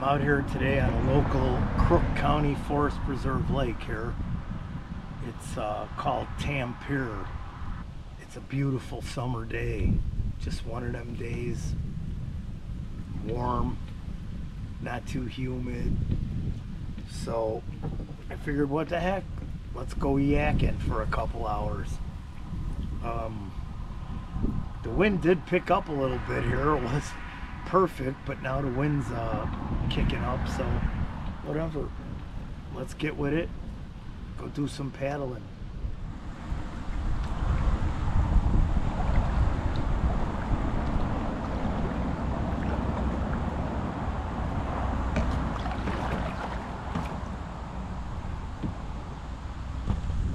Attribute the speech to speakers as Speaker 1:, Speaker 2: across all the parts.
Speaker 1: out here today on a local Crook County Forest Preserve lake here. It's called Tampier. It's a beautiful summer day. Just one of them days. Warm, not too humid. So I figured, what the heck? Let's go yakking for a couple hours. The wind did pick up a little bit here. It was perfect, but now the wind's kicking up, so whatever. Let's get with it. Go do some paddling.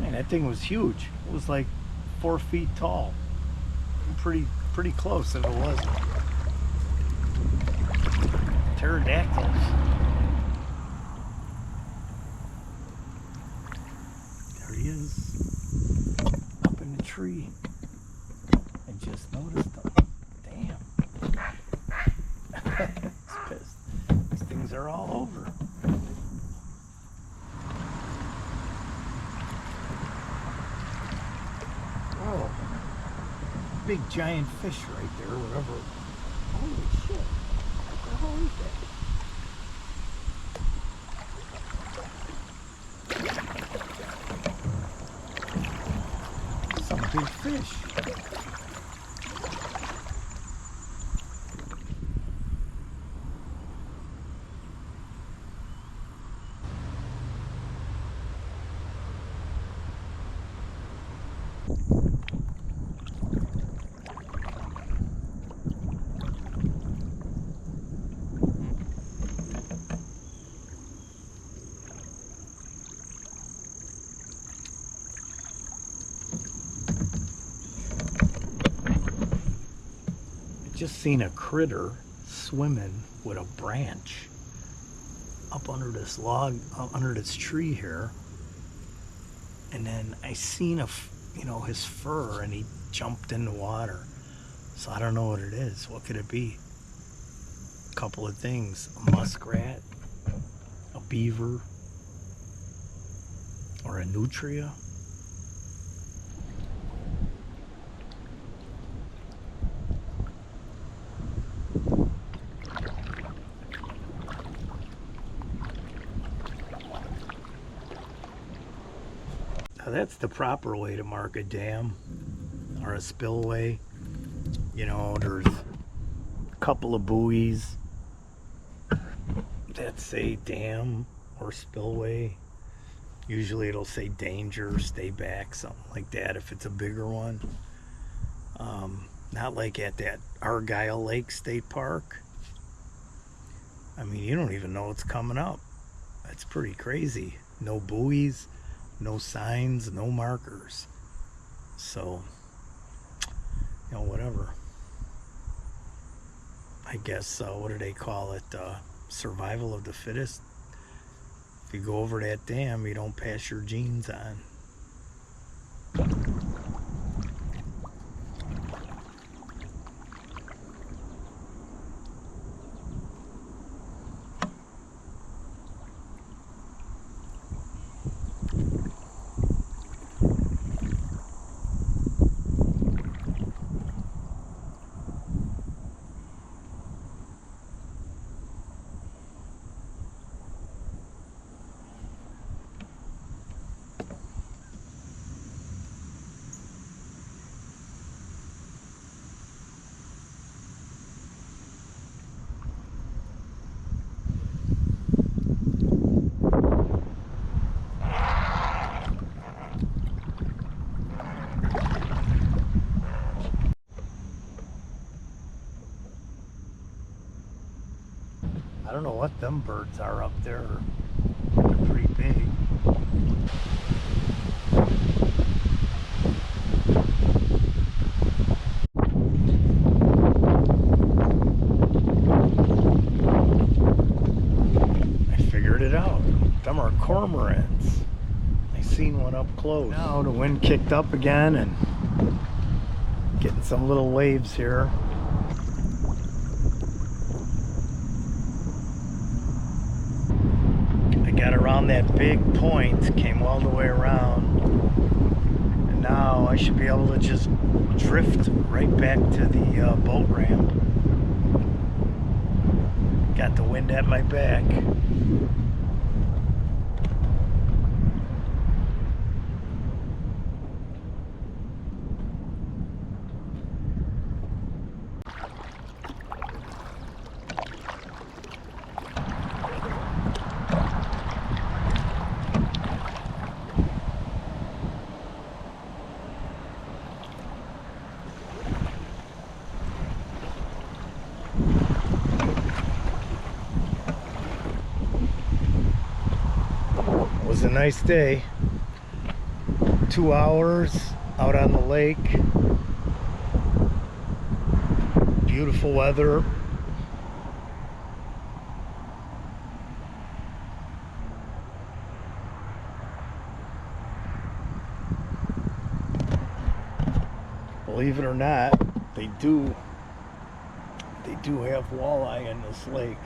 Speaker 1: Man, that thing was huge. It was like 4 feet tall. Pretty close if it wasn't. Pterodactyls. There he is, up in the tree. I just noticed him. Damn. He's pissed. These things are all over. Oh, big giant fish right there, whatever. Holy shit. What the hell is that? Some big fish. Just seen a critter swimming with a branch up under this log, under this tree here, and then I seen his fur, and he jumped in the water. So I don't know what it is. What could it be? A couple of things: a muskrat, a beaver, or a nutria. That's the proper way to mark a dam or a spillway. You know, there's a couple of buoys that say dam or spillway. Usually it'll say danger, stay back, something like that if it's a bigger one. Not like at that Argyle Lake State Park. I mean, you don't even know what's coming up. That's pretty crazy. No buoys. No signs, no markers. So, whatever. I guess, what do they call it? Survival of the fittest. If you go over that dam, you don't pass your genes on. I don't know what them birds are up there. They're pretty big. I figured it out. Them are cormorants. I seen one up close. Now the wind kicked up again and getting some little waves here. that big point, came all the way around, and now I should be able to just drift right back to the boat ramp. Got the wind at my back. It was a nice day. 2 hours out on the lake. Beautiful weather. Believe it or not, they do have walleye in this lake.